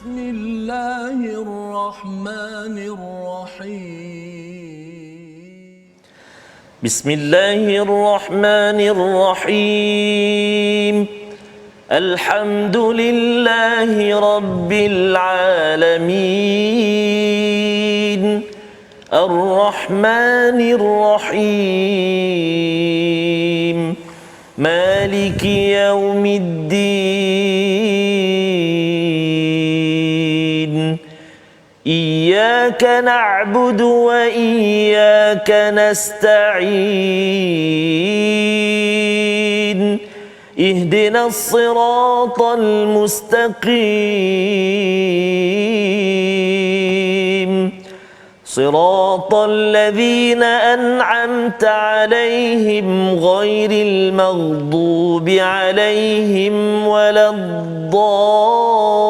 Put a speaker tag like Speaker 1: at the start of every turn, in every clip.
Speaker 1: بسم الله الرحمن الرحيم
Speaker 2: بسم الله الرحمن الرحيم الحمد لله رب العالمين الرحمن الرحيم مالك يوم الدين إياك نعبد وإياك نستعين اهدنا الصراط المستقيم صراط الذين أنعمت عليهم غير المغضوب عليهم ولا الضالين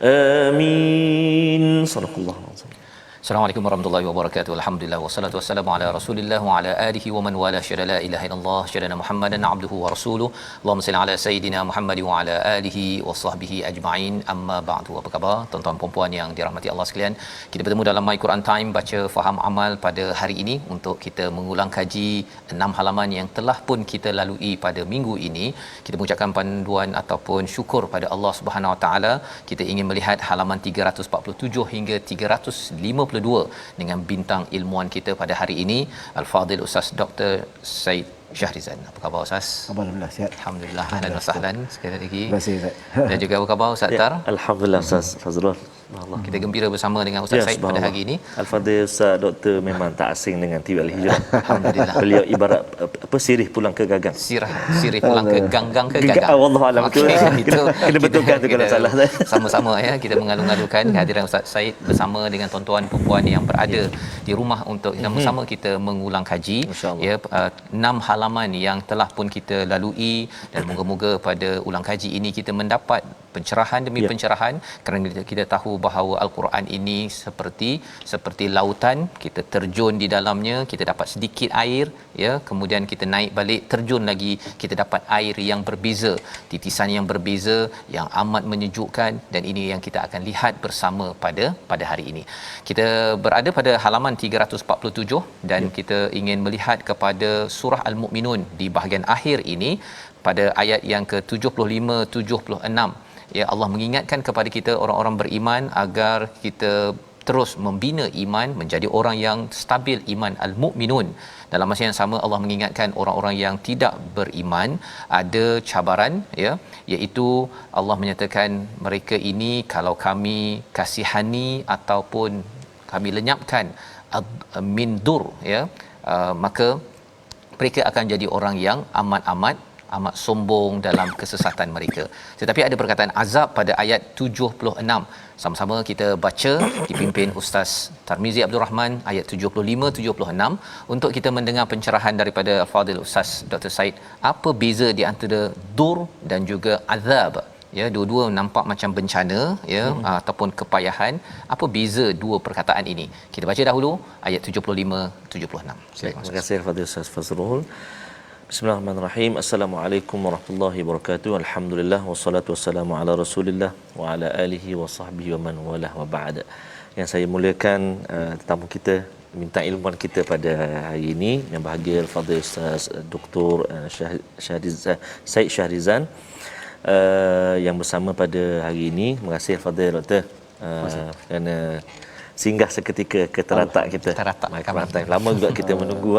Speaker 2: آمين صدق الله العظيم.
Speaker 3: Assalamualaikum warahmatullahi wabarakatuh. Alhamdulillah wassalatu wassalamu ala Rasulillah wa ala alihi wa man wala syada la ilaha illallah syada Muhammadan abduhu wa rasuluh. Allahumma salli ala sayidina Muhammad wa ala alihi wa sahbihi ajma'in. Amma ba'du. Apa khabar tuan-tuan dan puan yang dirahmati Allah sekalian? Kita bertemu dalam My Quran Time baca faham amal pada hari ini untuk kita mengulang kaji 6 halaman yang telah pun kita lalui pada minggu ini. Kita mengucapkan panduan ataupun syukur pada Allah Subhanahu Wa Taala. Kita ingin melihat halaman 347 hingga 352 dengan bintang ilmuwan kita pada hari ini Al-Fadhil Ustaz Dr. Said Syahrizan. Apa khabar Ustaz?
Speaker 4: Alhamdulillah sihat.
Speaker 3: Alhamdulillah. Ahlan wa sahlan sekali lagi.
Speaker 4: Terima kasih Ustaz.
Speaker 3: Dan juga apa khabar Ustaz Tar?
Speaker 2: Alhamdulillah Ustaz Fazrul.
Speaker 3: Allah. Kita gembira bersama dengan Ustaz Said pada hari ini.
Speaker 2: Al-Fadhil Ustaz Doktor memang tak asing dengan Tiba Al-Hijrah.
Speaker 3: Alhamdulillah.
Speaker 2: Beliau ibarat apa sirih pulang ke gagang.
Speaker 3: Sirih pulang ke ganggang ke gagang.
Speaker 2: Wallahu alam.
Speaker 3: Okay, itu
Speaker 2: kena betulkan tu kalau salah.
Speaker 3: Sama-sama ya kita mengalu-alukan kehadiran Ustaz Said bersama dengan tuan-tuan dan puan yang berada di rumah untuk sama-sama kita mengulang kaji ya 6 halaman yang telah pun kita lalui dan moga-moga pada ulang kaji ini kita mendapat pencerahan demi pencerahan kerana kita tahu bahawa Al-Quran ini seperti lautan, kita terjun di dalamnya, kita dapat sedikit air ya, kemudian kita naik balik terjun lagi, kita dapat air yang berbeza, titisan yang berbeza yang amat menyejukkan, dan ini yang kita akan lihat bersama pada hari ini. Kita berada pada halaman 347 dan kita ingin melihat kepada surah Al-Mu'minun di bahagian akhir ini pada ayat yang ke-75 76. Ya, Allah mengingatkan kepada kita orang-orang beriman agar kita terus membina iman menjadi orang yang stabil iman al-mu'minun. Dalam masa yang sama Allah mengingatkan orang-orang yang tidak beriman ada cabaran ya, iaitu Allah menyatakan mereka ini kalau kami kasihani ataupun kami lenyapkan min dur ya, maka mereka akan jadi orang yang amat sombong dalam kesesatan mereka. Tetapi ada perkataan azab pada ayat 76. Sama-sama kita baca dipimpin Ustaz Tarmizi Abdul Rahman ayat 75-76 untuk kita mendengar pencerahan daripada Fadil Ustaz Dr. Said. Apa beza di antara dur dan juga azab? Ya, dua-dua nampak macam bencana ya, ataupun kepayahan. Apa beza dua perkataan ini? Kita baca dahulu ayat 75-76.
Speaker 2: Terima kasih Fadil Ustaz Fazrul. Bismillahirrahmanirrahim. Assalamualaikum warahmatullahi wabarakatuh. Alhamdulillah wassalatu wassalamu ala Rasulillah wa ala alihi wa sahbihi wa man walah wa ba'da. Yang saya muliakan tetamu kita, minta ilmuwan kita pada hari ini yang bahagia Al-Fadhil Ustaz Dr. Said Syahrizan yang bersama pada hari ini. Terima kasih Al-Fadhil Doktor kerana singgah seketika ke teratak kita.
Speaker 3: Teratak.
Speaker 2: Lama juga kita menunggu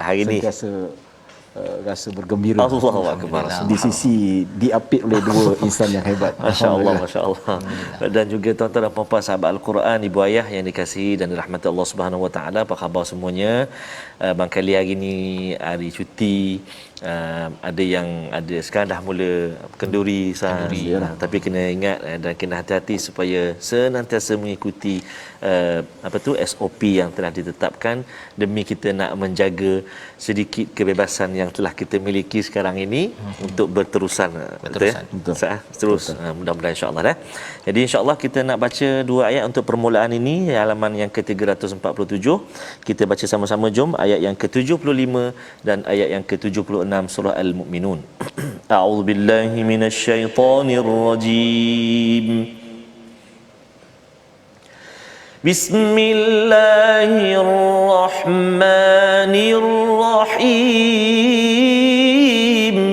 Speaker 2: hari ini.
Speaker 4: Rasa bergembira
Speaker 2: Allahuakbar.
Speaker 4: Di sisi diapit oleh dua insan yang hebat.
Speaker 2: Masya-Allah, masya-Allah. Dan juga tuan-tuan dan puan-puan sahabat Al-Quran, ibu ayah yang dikasihi dan dirahmati Allah Subhanahu Wa Taala, apa khabar semuanya? Barangkali hari ini hari cuti, ada yang sekarang dah mula kenduri tapi kena ingat dan kena hati-hati supaya senantiasa mengikuti SOP yang telah ditetapkan demi kita nak menjaga sedikit kebebasan yang yang telah kita miliki sekarang ini untuk berterusan. Betul ya?
Speaker 4: Betul.
Speaker 2: Terus mudah-mudahan insya-Allah Jadi insya-Allah kita nak baca dua ayat untuk permulaan ini, halaman yang ke-347. Kita baca sama-sama, jom, ayat yang ke-75 dan ayat yang ke-76 surah Al-Mu'minun. A'udzubillahi minasyaitonirrajim. Bismillahirrahmanirrahim.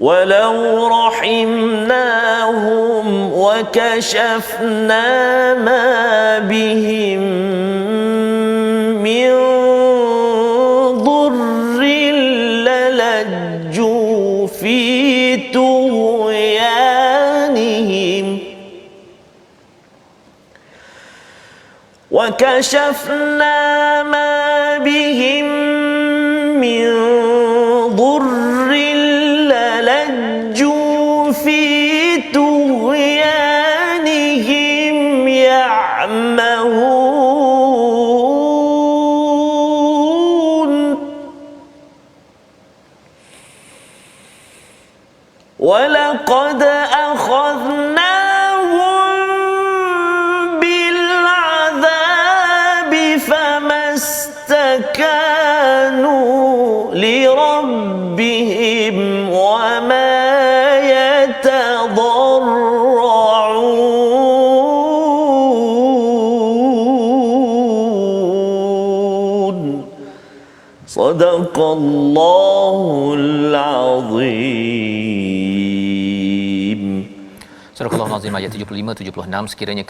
Speaker 2: Walau rahimnahum wa kashafna ma bihim min dhurrin lalajju fi tughyanihim وكشفنا ما بهم من ضر للجوا في طغيانهم يعمهون ولقد أخذناهم بالعذاب فما استكانوا لربهم وما يتضرعون صدق الله العظيم.
Speaker 3: Surah Al-Azim ayat 75-76, sekiranya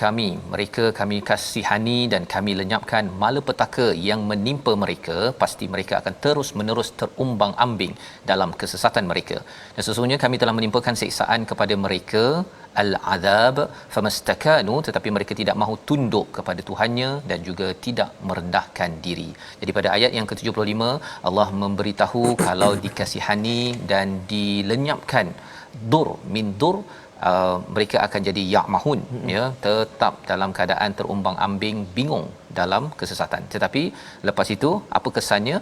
Speaker 3: kami kasihani dan kami lenyapkan malapetaka yang menimpa mereka, pasti mereka akan terus-menerus terumbang-ambing dalam kesesatan mereka. Dan sesungguhnya kami telah menimpakan siksaan kepada mereka, al-azab famastakanu, tetapi mereka tidak mahu tunduk kepada Tuhannya dan juga tidak merendahkan diri. Jadi pada ayat yang ke-75 Allah memberitahu kalau dikasihani dan dilenyapkan dur min dur, mereka akan jadi ya'mahun, ya, tetap dalam keadaan terumbang-ambing, bingung dalam kesesatan. Tetapi lepas itu apa kesannya?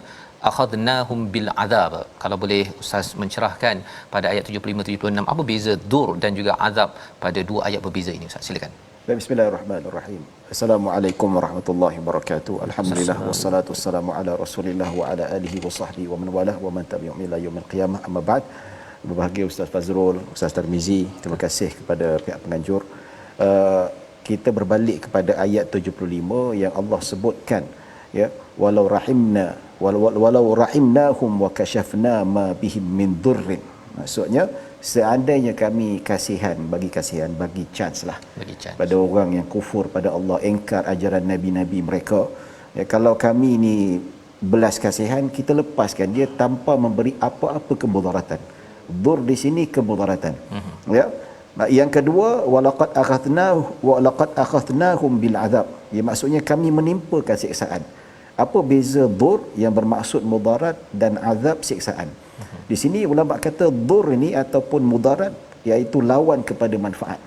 Speaker 3: Akhadnahum bil azab. Kalau boleh Ustaz mencerahkan pada ayat 75-76 apa beza dur dan juga azab pada dua ayat berbeza ini, Ustaz, silakan.
Speaker 4: Bismillahirrahmanirrahim. Assalamualaikum warahmatullahi wabarakatuh. Alhamdulillah wassalatu wassalamu ala Rasulillah wa ala alihi wa sahbihi wa man walah wa man tabi'ahum ila yaumil qiyamah. Amma ba'd. Berbahagia Ustaz Fazrul, Ustaz Tarmizi, terima kasih kepada pihak penganjur. Kita berbalik kepada ayat 75 yang Allah sebutkan, ya, walau rahimnahum wa kashafna ma bihim min dhurrin. Maksudnya seandainya kami bagi chance lah pada orang yang kufur pada Allah, engkar ajaran nabi-nabi mereka, ya, kalau kami ni belas kasihan, kita lepaskan dia tanpa memberi apa-apa kemudaratan. Dhur di sini kemudaratan. Ya. Yang kedua, walaqad akhadnahum bil azab. Ya, maksudnya kami menimpakan siksaan. Apa beza dhur yang bermaksud mudarat dan azab siksaan? Di sini ulama kata dhur ini ataupun mudarat iaitu lawan kepada manfaat.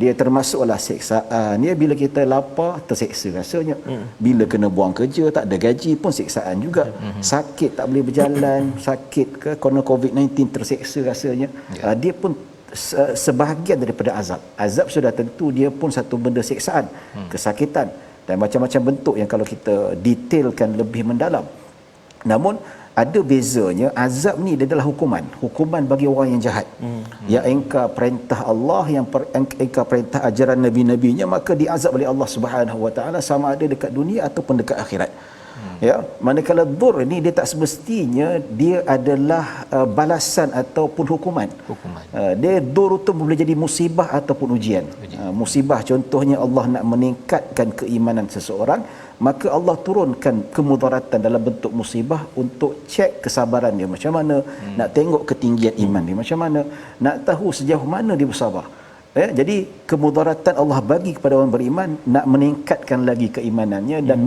Speaker 4: Dia termasuklah siksaan. Ya, bila kita lapar terseksa rasanya. Bila kena buang kerja tak ada gaji pun siksaan juga. Sakit tak boleh berjalan, sakit ke kerana COVID-19 terseksa rasanya. Dia pun sebahagian daripada azab. Azab sudah tentu dia pun satu benda siksaan, kesakitan dan macam-macam bentuk yang kalau kita detailkan lebih mendalam. Namun ada bezanya, azab ni dia adalah hukuman bagi orang yang jahat. Yang engkar perintah Allah, yang engkar perintah ajaran nabi-nabinya, maka diazab oleh Allah Subhanahu Wa Taala sama ada dekat dunia ataupun dekat akhirat. Ya, manakala dhur ni dia tak semestinya dia adalah balasan ataupun hukuman. Dia dhur tu boleh jadi musibah ataupun ujian. Musibah contohnya Allah nak meningkatkan keimanan seseorang, maka Allah turunkan kemudaratan dalam bentuk musibah untuk cek kesabaran dia macam mana, nak tengok ketinggian iman dia macam mana, nak tahu sejauh mana dia bersabar. Ya, jadi kemudaratan Allah bagi kepada orang beriman nak meningkatkan lagi keimanannya dan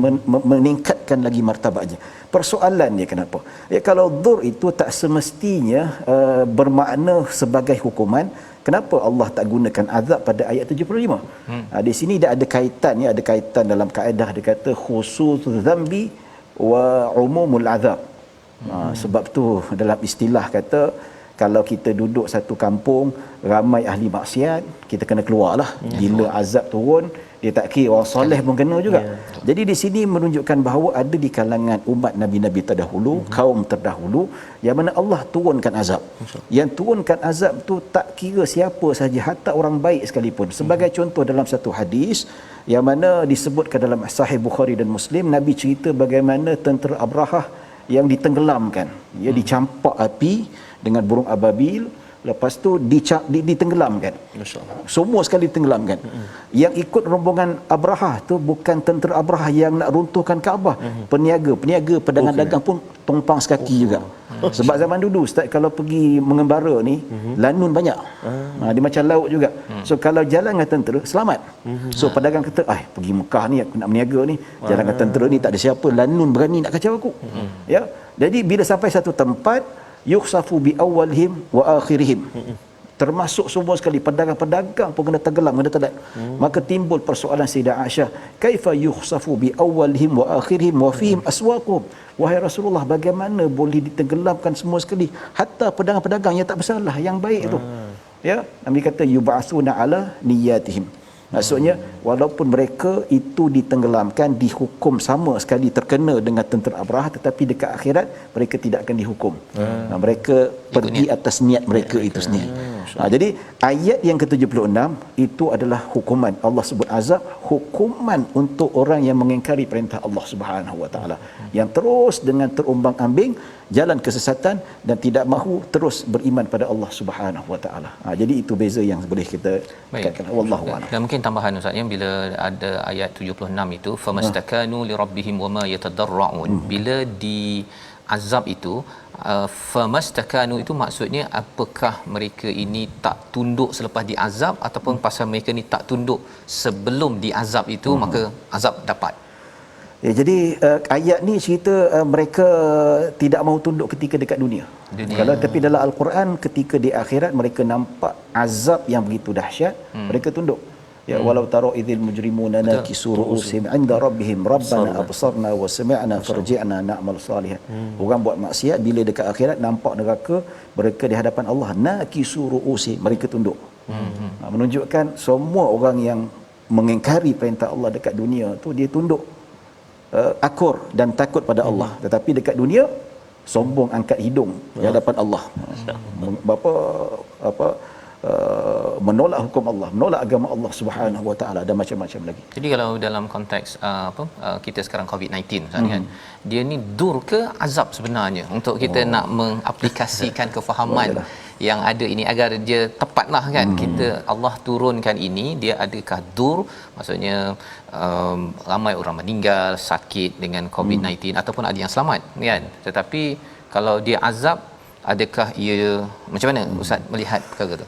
Speaker 4: meningkatkan lagi martabatnya. Persoalannya kenapa? Ya, kalau dhur itu tak semestinya bermakna sebagai hukuman, kenapa Allah tak gunakan azab pada ayat 75? Di sini dia ada kaitan, ya, ada kaitan dalam kaedah dia kata khusus dzambi wa umumul azab. Sebab tu dalam istilah kata kalau kita duduk satu kampung ramai ahli maksiat, kita kena keluarlah. Bila azab turun, dia tak kira orang soleh pun kena juga. Jadi di sini menunjukkan bahawa ada di kalangan umat nabi-nabi terdahulu, kaum terdahulu yang mana Allah turunkan azab. Yang turunkan azab tu tak kira siapa saja, hatta orang baik sekalipun. Sebagai contoh dalam satu hadis yang mana disebutkan dalam Sahih Bukhari dan Muslim, Nabi cerita bagaimana tentera Abrahah yang ditenggelamkan. Dia dicampak api dengan burung ababil, lepas tu ditenggelamkan. Semua sekali ditenggelamkan. Yang ikut rombongan Abrahah tu bukan tentera Abrahah yang nak runtuhkan Kaabah, peniaga pedagang dagang pun tumpang sekaki juga. Sebab zaman dulu Ustaz kalau pergi mengembara ni lanun banyak. Dia macam laut juga. So kalau jalan dengan tentera selamat. So pedagang kata, pergi Mekah ni aku nak berniaga ni, jalan dengan tentera ni tak ada siapa, lanun berani nak kacau aku. Ya. Jadi bila sampai satu tempat, yukhsafu bi awwalihim wa akhirihim, termasuk semua sekali pedagang-pedagang pun kena tenggelam, kena telat. Maka timbul persoalan Sayyidah Aisyah, kaifa yukhsafu bi awwalihim wa akhirihim wa fihim aswaquhum, wahai Rasulullah, bagaimana boleh ditenggelamkan semua sekali, hatta pedagang-pedagang yang tak bersalah, yang baik tu. Ya, Nabi kata yub'atsuna ala niyyatihim. Maksudnya walaupun mereka itu ditenggelamkan, dihukum sama sekali terkena dengan tentera Abrahah, tetapi dekat akhirat mereka tidak akan dihukum. Mereka pergi atas niat mereka itu sendiri. Jadi ayat yang ke-76 itu adalah hukuman. Allah sebut azab, hukuman untuk orang yang mengingkari perintah Allah Subhanahu Wa Taala, yang terus dengan terumbang-ambing jalan kesesatan dan tidak mahu terus beriman pada Allah Subhanahu Wa Taala. Jadi itu beza yang boleh kita katakan. Wallahu a'lam.
Speaker 3: Dan mungkin tambahan Ustaz, yang bila ada ayat 76 itu famastakanu li rabbihim wama yatadarrun, bila di azab itu famastakanu itu maksudnya apakah mereka ini tak tunduk selepas diazab, ataupun pasal mereka ni tak tunduk sebelum diazab itu maka azab dapat.
Speaker 4: Ya, jadi ayat ni cerita mereka tidak mahu tunduk ketika dekat dunia. Kalau tapi dalam Al-Quran ketika di akhirat mereka nampak azab yang begitu dahsyat, mereka tunduk. Ya, walau tara idzil mujrimuna nakisu ru'usihim 'inda rabbihim rabbana absarna wa sami'na farji'na na'mal salihan. Orang buat maksiat bila dekat akhirat nampak neraka, mereka di hadapan Allah nakisu ru'usihim, mereka tunduk. Menunjukkan semua orang yang mengingkari perintah Allah dekat dunia tu dia tunduk, akur dan takut pada Allah, tetapi dekat dunia sombong, angkat hidung di hadapan Allah. Menolak hukum Allah, menolak agama Allah Subhanahu Wa Taala dan macam-macam lagi.
Speaker 3: Jadi kalau dalam konteks kita sekarang COVID-19 kan, dia ni dur ke azab sebenarnya untuk kita nak mengaplikasikan kefahaman yang ada ini agar dia tepatlah kan. Kita Allah turunkan ini, dia adakah dur, maksudnya ramai orang meninggal sakit dengan COVID-19 ataupun ada yang selamat kan. Tetapi kalau dia azab, adakah ia macam mana Ustaz melihat perkara tu?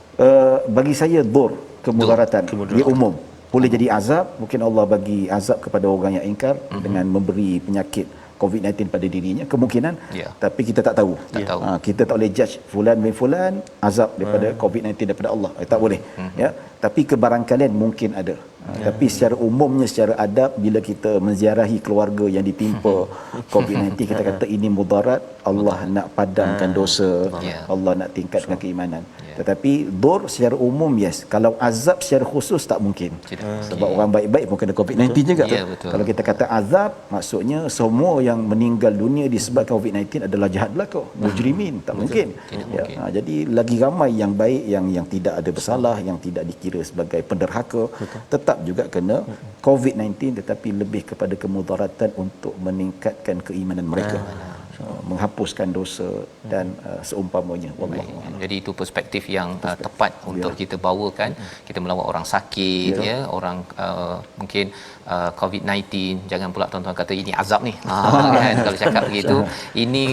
Speaker 4: Bagi saya dur, kemudaratan, dia umum. Boleh jadi azab, mungkin Allah bagi azab kepada orang yang ingkar dengan memberi penyakit COVID-19 pada dirinya, kemungkinan, tapi kita tak tahu. Kita tak boleh judge fulan bin fulan azab daripada COVID-19 daripada Allah. Tak boleh. Ya, tapi kebarangkalian mungkin ada. Tapi secara umumnya, secara adab, bila kita menziarahi keluarga yang ditimpa COVID-19, kita kata ini mudarat, Allah nak padamkan dosa, Allah nak tingkatkan keimanan. Tetapi dur secara umum, yes. Kalau azab secara khusus tak mungkin. Sebab orang baik-baik pun kena COVID-19 juga. Kalau kita kata azab, maksudnya semua yang meninggal dunia disebabkan COVID-19 adalah jahat belaka, mujrimin, tak mungkin. Jadi lagi ramai yang baik, yang tidak ada bersalah, yang tidak dikira sebagai penderhaka, tetap juga kena COVID-19, tetapi lebih kepada kemudaratan untuk meningkatkan keimanan mereka, menghapuskan dosa dan seumpamanya. Wallahu a'lam.
Speaker 3: Jadi itu perspektif yang tepat untuk kita bawakan. Kita melawat orang sakit, ya, orang mungkin COVID-19, jangan pula tuan-tuan kata ini azab ni. Kan kalau cakap begitu, ini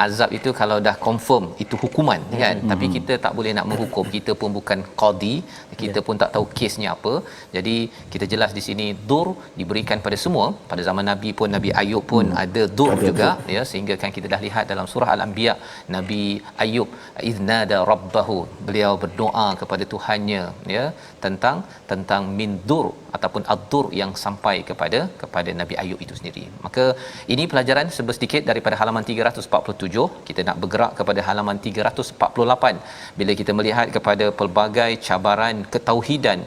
Speaker 3: azab itu kalau dah confirm itu hukuman kan. Tapi kita tak boleh nak menghukum, kita pun bukan qadi, kita pun tak tahu kesnya apa. Jadi kita jelas di sini dur diberikan pada semua. Pada zaman Nabi pun, Nabi Ayub pun ada dur juga, ya, sehingga kan kita dah lihat dalam surah Al-Anbiya, Nabi Ayub iznada rabbahu, beliau berdoa kepada Tuhannya ya tentang min dur ataupun ad-dur yang sampai kepada Nabi Ayub itu sendiri. Maka ini pelajaran sedikit daripada halaman 347. Kita nak bergerak kepada halaman 348 bila kita melihat kepada pelbagai cabaran ketauhidan,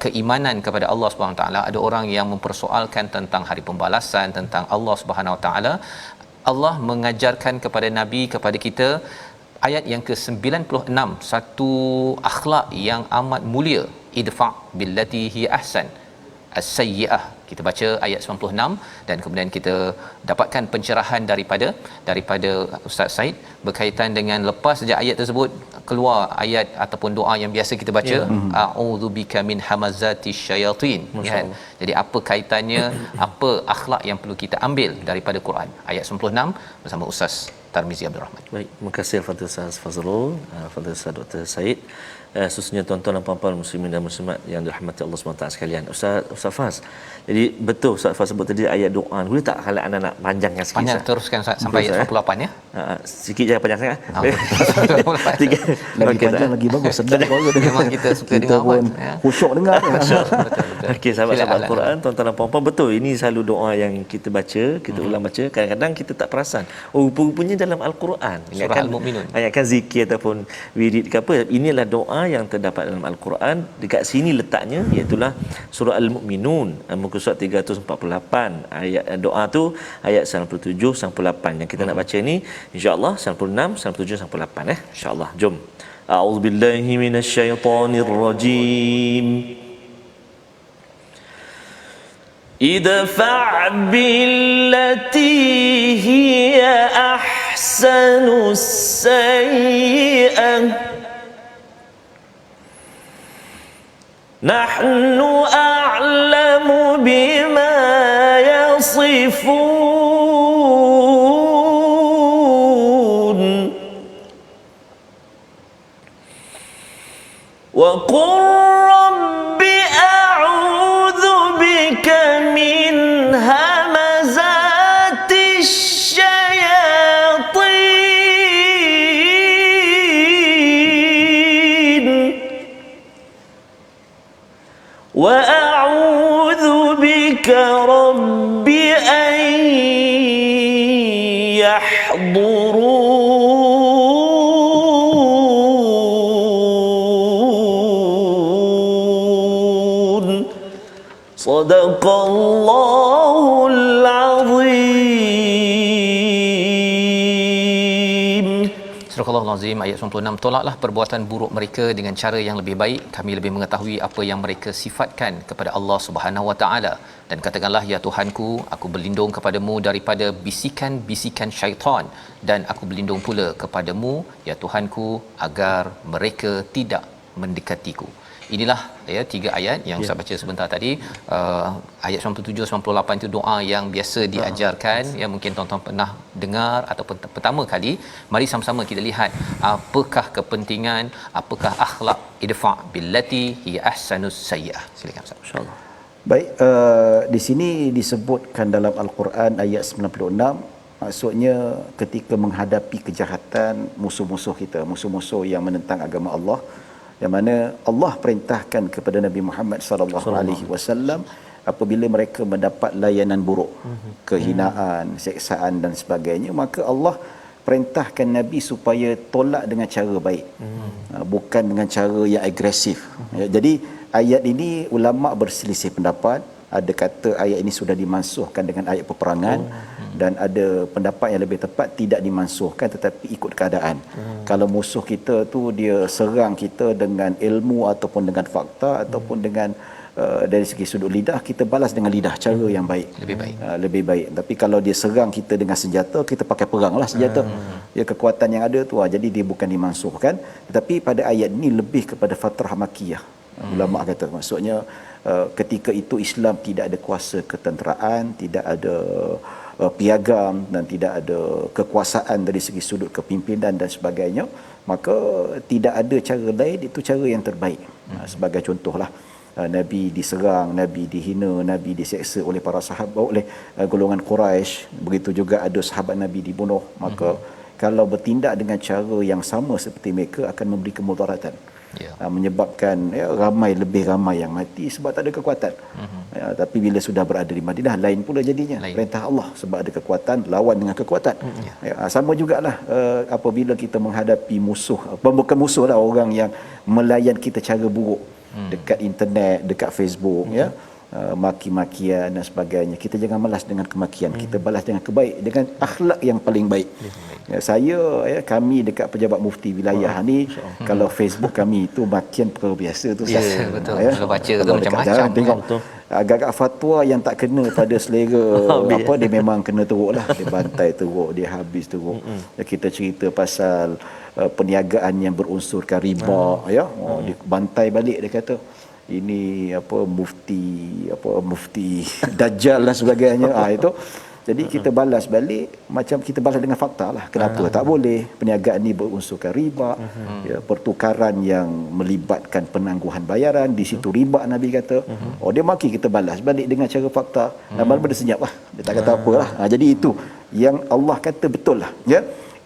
Speaker 3: keimanan kepada Allah Subhanahu taala. Ada orang yang mempersoalkan tentang hari pembalasan, tentang Allah Subhanahu taala. Allah mengajarkan kepada nabi, kepada kita ayat yang ke-96, satu akhlak yang amat mulia, idfa billati hi ahsan as-sayyi'ah. Kita baca ayat 96 dan kemudian kita dapatkan pencerahan daripada Ustaz Said berkaitan dengan lepas saja ayat tersebut keluar ayat ataupun doa yang biasa kita baca, a'udzubika min hamazatis syayatin, kan. Jadi apa kaitannya, apa akhlak yang perlu kita ambil daripada Quran? Ayat 96 bersama Ustaz Tarmizi Abdul Rahman.
Speaker 2: Baik, terima kasih Fadil Ustaz Fazrul, Fadil Ustaz Dr. Said. Khususnya tuan-tuan dan puan-puan muslimin dan muslimat yang dirahmati Allah SWT sekalian. Ustaz Faz, jadi betul Ustaz Faz sebut tadi ayat doa. Boleh tak kalau anda nak panjangkan sikit?
Speaker 3: Panjang teruskan sampai ayat 98 ya.
Speaker 2: Sikit jangan panjang sangat.
Speaker 4: Lagi panjang lagi bagus, sedap bagus.
Speaker 3: Memang kita suka dengar
Speaker 4: pun khusyuk dengar.
Speaker 3: Betul.
Speaker 2: Okey, sahabat-sahabat Al-Quran, tuan-tuan dan puan-puan, betul ini selalu doa yang kita baca, kita ulang baca. Kadang-kadang kita tak perasan, rupa-rupanya dalam Al-Quran.
Speaker 3: Surah Al-Mu'minun.
Speaker 2: Ingatkan zikir ataupun wirid ke apa, inilah doa yang terdapat dalam Al-Quran. Dekat sini letaknya, iaitulah surah Al-Mu'minun, muka surat 348. Ayat doa tu ayat 97 sampai 8 yang kita nak baca ni, insya-Allah 96, 97 sampai 8 insya-Allah. Jom. A'udzubillahi minasyaitonir rajim. Idfa' billati hiya ahsanus sayyi'ah nahnu a'lamu bima yasifun wa qur rabbi a'udzu bika min hamazatis syayatin wa a'udzu bika rabbi an yahdurun. Sadaqallahul azim.
Speaker 3: Surah Al-Azim ayat 96. Tolaklah perbuatan buruk mereka dengan cara yang lebih baik. Kami lebih mengetahui apa yang mereka sifatkan kepada Allah Subhanahu Wa Taala. Dan katakanlah, ya Tuhanku, aku berlindung kepadamu daripada bisikan-bisikan syaitan, dan aku berlindung pula kepadamu, ya Tuhanku, agar mereka tidak mendekatiku. Inilah ya tiga ayat yang saya baca sebentar tadi. Ayat 97 98 itu doa yang biasa diajarkan, ya mungkin tuan-tuan pernah dengar ataupun pertama kali. Mari sama-sama kita lihat apakah kepentingan, apakah akhlak idfa' billati hi ahsanus sayyi'ah. Silakan Ustaz.
Speaker 2: Insya-Allah.
Speaker 4: Baik, di sini disebutkan dalam Al-Quran ayat 96, maksudnya ketika menghadapi kejahatan musuh-musuh kita, musuh-musuh yang menentang agama Allah, yang mana Allah perintahkan kepada Nabi Muhammad sallallahu alaihi wasallam apabila mereka mendapat layanan buruk, kehinaan, seksaan dan sebagainya, maka Allah perintahkan Nabi supaya tolak dengan cara baik, bukan dengan cara yang agresif. Jadi ayat ini ulama berselisih pendapat. Ada kata ayat ini sudah dimansuhkan dengan ayat peperangan, dan ada pendapat yang lebih tepat tidak dimansuhkan tetapi ikut keadaan. Kalau musuh kita tu dia serang kita dengan ilmu ataupun dengan fakta ataupun dengan dari segi sudut lidah, kita balas dengan lidah, cara yang baik, lebih baik. Tapi kalau dia serang kita dengan senjata, kita pakai peranglah senjata. Ya, kekuatan yang ada tu, jadi dia bukan dimansuhkan. Tetapi pada ayat ini lebih kepada fatrah makiyah. Ulama kata maksudnya ketika itu Islam tidak ada kuasa ketenteraan, tidak ada piagam, dan tidak ada kekuasaan dari segi sudut kepimpinan dan sebagainya, maka tidak ada cara lain, itu cara yang terbaik. Sebagai contohlah, Nabi diserang, Nabi dihina, Nabi diseksa oleh para sahabat, oleh golongan Quraisy, begitu juga ada sahabat Nabi dibunuh, maka kalau bertindak dengan cara yang sama seperti mereka akan memberi kemudaratan. Menyebabkan lebih ramai yang mati sebab tak ada kekuatan. Tapi bila sudah berada di Madinah, lain pula jadinya. Perintah Allah, sebab ada kekuatan lawan dengan kekuatan. Sama jugalah apabila kita menghadapi musuh, bukan musuh lah, orang yang melayan kita cara buruk dekat internet, dekat Facebook, maki-makian dan sebagainya. Kita jangan malas dengan kemakian, kita balas dengan kebaik, dengan akhlak yang paling baik. Kami dekat pejabat mufti wilayah ni, kalau Facebook kami itu makian perkara biasa tu.
Speaker 3: Betul. Kalau baca tu macam-macam.
Speaker 4: Tengok agak-agak fatwa yang tak kena pada selera dia memang kena teruklah. Dia bantai teruk, dia habis teruk. Kita cerita pasal perniagaan yang berunsurkan riba, dia bantai balik, dia kata ini mufti dajjal dan sebagainya. Itu jadi kita balas balik macam kita balas dengan fakta lah. Kenapa tak boleh perniagaan ni berunsurkan riba, pertukaran yang melibatkan penangguhan bayaran, di situ riba Nabi kata. Dia maki, kita balas balik dengan cara fakta. Lama-lama dia senyap lah, dia tak kata apa lah. Jadi itu yang Allah kata betul lah,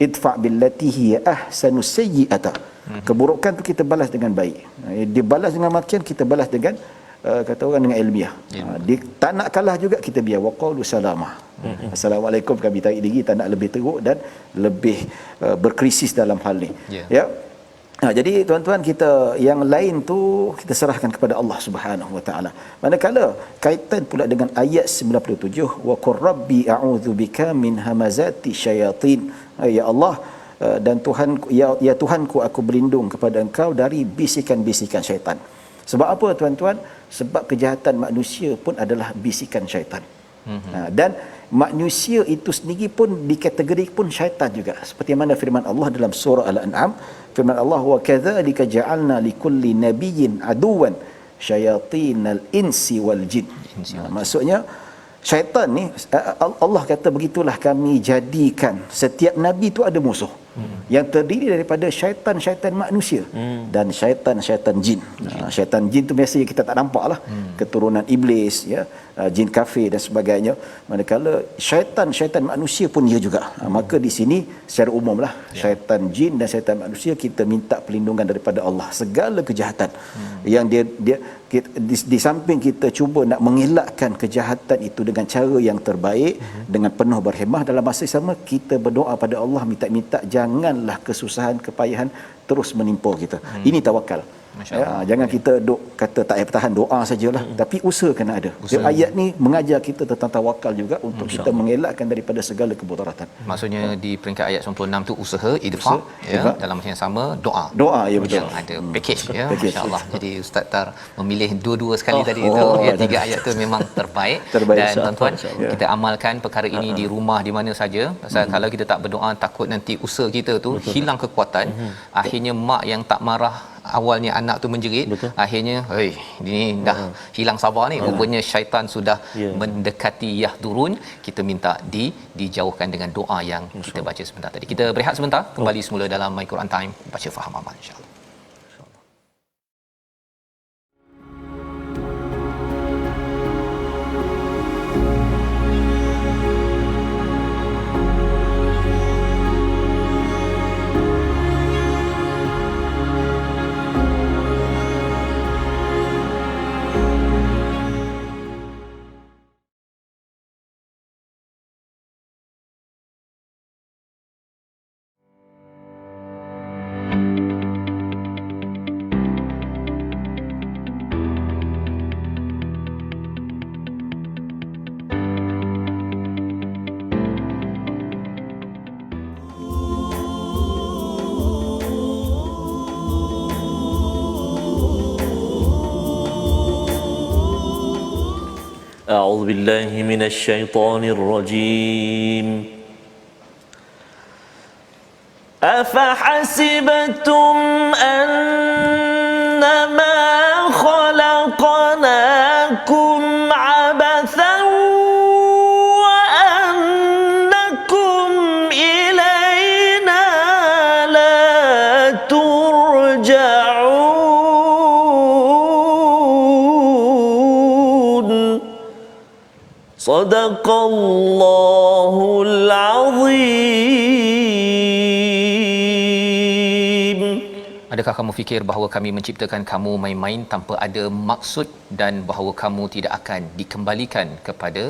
Speaker 4: idfa billati hiya ahsanu sayyi'ata. Keburukan tu kita balas dengan baik. Dia balas dengan makian, kita balas dengan kata orang dengan ilmiah. Dia tak nak kalah juga, kita biar waqalu salamah. Assalamualaikum, kami tarik diri, tak nak lebih teruk dan lebih berkrisis dalam hal ni. Jadi tuan-tuan, kita yang lain tu kita serahkan kepada Allah Subhanahu Wa Taala. Manakala kaitan pula dengan ayat 97, wa qur rabbi a'udzu bika min hamazati syayatin. Ya Allah, dan Tuhan, ya Tuhanku, aku berlindung kepada Engkau dari bisikan-bisikan syaitan. Sebab apa tuan-tuan? Sebab kejahatan manusia pun adalah bisikan syaitan. Dan manusia itu sendiri pun dikategori pun syaitan juga. Seperti mana firman Allah dalam surah Al-An'am, firman Allah, wa kadzalika ja'alna likulli nabiyyin aduwan syayatinal insi wal jin. Maksudnya syaitan ni, Allah kata begitulah kami jadikan setiap nabi tu ada musuh yang terdiri daripada syaitan-syaitan manusia dan syaitan-syaitan jin. Syaitan jin tu biasanya kita tak nampak lah, keturunan iblis, jin kafir dan sebagainya. Manakala syaitan-syaitan manusia pun dia juga. Maka di sini secara umum lah, syaitan jin dan syaitan manusia, kita minta perlindungan daripada Allah segala kejahatan yang dia di samping kita cuba nak mengelakkan kejahatan itu dengan cara yang terbaik, dengan penuh berhemah, dalam masa sama kita berdoa pada Allah, minta janganlah kesusahan, kepayahan terus menimpa kita. Ini tawakal. Jangan kita duk kata tak payah tahan, doa sajalah, tapi usaha kena ada. Ayat ni mengajar kita tentang tawakal juga untuk kita mengelakkan daripada segala kemudaratan.
Speaker 3: Maksudnya di peringkat ayat 96 tu usaha, idfa, dalam masa yang sama doa.
Speaker 4: Ya betul.
Speaker 3: Yang ada package, masya-Allah. Jadi Ustaz Tar memilih dua-dua sekali tadi tu, tiga ayat tu memang terbaik. Dan tuan-tuan, kita amalkan perkara ini di rumah, di mana saja. Pasal kalau kita tak berdoa, takut nanti usaha kita tu hilang kekuatan. Akhirnya mak yang tak marah awalnya anak tu menjerit, akhirnya ini dah hilang sabar ni, rupanya syaitan sudah mendekati turun. Kita minta dijauhkan dengan doa yang kita baca sebentar tadi. Kita berehat sebentar, kembali semula dalam My Quran Time, baca faham amal insya-Allah.
Speaker 2: أعوذ بالله من الشيطان الرجيم أفحسبتم أنما خلقناكم عبثا وأنكم إلينا لا ترجعون Sadaqallahul Azim.
Speaker 3: Adakah kamu fikir bahawa kami menciptakan kamu main-main tanpa ada maksud dan bahawa kamu tidak akan dikembalikan kepada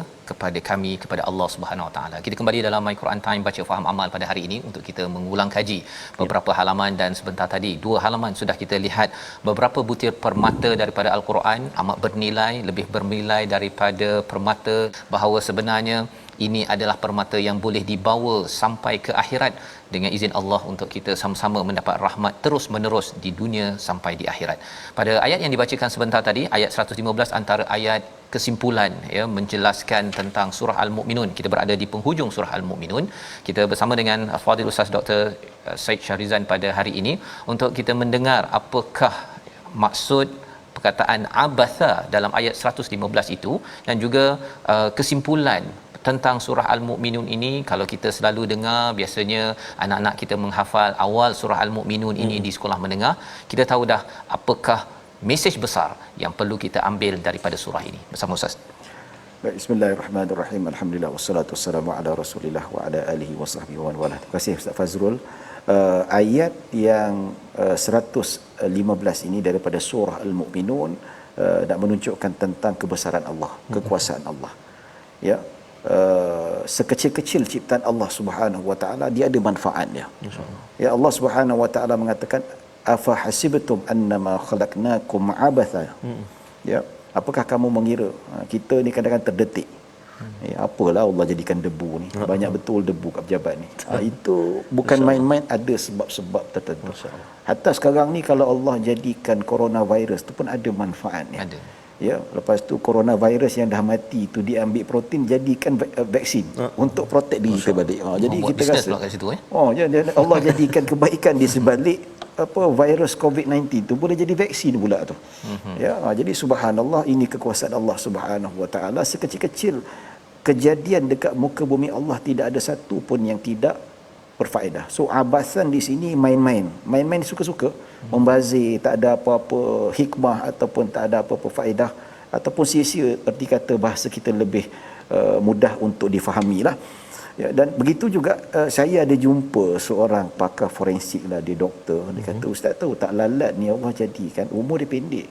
Speaker 3: kami, kepada Allah Subhanahu Wa Taala. Kita kembali dalam My Quran Time baca faham amal pada hari ini untuk kita mengulang kaji beberapa halaman, dan sebentar tadi 2 halaman sudah kita lihat beberapa butir permata daripada Al-Quran amat bernilai, lebih bernilai daripada permata, bahawa sebenarnya ini adalah permata yang boleh dibawa sampai ke akhirat dengan izin Allah untuk kita sama-sama mendapat rahmat terus menerus di dunia sampai di akhirat. Pada ayat yang dibacakan sebentar tadi, ayat 115 antara ayat kesimpulan menjelaskan tentang surah Al-Mukminun. Kita berada di penghujung surah Al-Mukminun. Kita bersama dengan Fadil Ustaz Dr. Syed Syarizan pada hari ini untuk kita mendengar apakah maksud perkataan abatha dalam ayat 115 itu, dan juga kesimpulan tentang surah Al-Mukminun ini. Kalau kita selalu dengar, biasanya anak-anak kita menghafal awal surah Al-Mukminun ini di sekolah menengah, kita tahu dah apakah mesej besar yang perlu kita ambil daripada surah ini. Bersama Ustaz.
Speaker 4: Baik, bismillahirrahmanirrahim. Alhamdulillah wassalatu wassalamu ala Rasulillah wa ala alihi wasahbihi wa wala. Terima kasih Ustaz Fazrul. Ayat yang 115 ini daripada surah Al-Mukminun nak menunjukkan tentang kebesaran Allah, kekuasaan Allah. Ya, sekecil-kecil ciptaan Allah Subhanahu Wa Taala, dia ada manfaatnya. Ya, Allah Subhanahu Wa Taala mengatakan afa hasibtum annama khalaqnakum abatha. Ya, apakah kamu mengira kita ni kadang-kadang terdetik? Ya, apalah Allah jadikan debu ni. Banyak betul debu kat pejabat ni. Itu bukan main-main, ada sebab-sebab tertentu. Hatta sekarang ni kalau Allah jadikan coronavirus tu pun ada manfaatnya. Ada. Ya, lepas tu coronavirus yang dah mati tu dia ambil protein jadikan vaksin untuk protek diri kita balik. Jadi kita rasa
Speaker 3: kat situ,
Speaker 4: Allah jadikan kebaikan di sebalik virus COVID-19 tu boleh jadi vaksin pula tu. Ya, jadi subhanallah, ini kekuasaan Allah Subhanahu Wa Taala. Sekecil-kecil kejadian dekat muka bumi Allah tidak ada satu pun yang tidak berfaedah. So abasan di sini main-main suka-suka, membazir, tak ada apa-apa hikmah ataupun tak ada apa-apa faedah, ataupun sia-sia, erti kata bahasa kita lebih mudah untuk difahami lah. Ya, dan begitu juga saya ada jumpa seorang pakar forensik lah, dia doktor. Dia kata, ustaz tahu tak, lalat ni Allah jadikan umur dia pendek,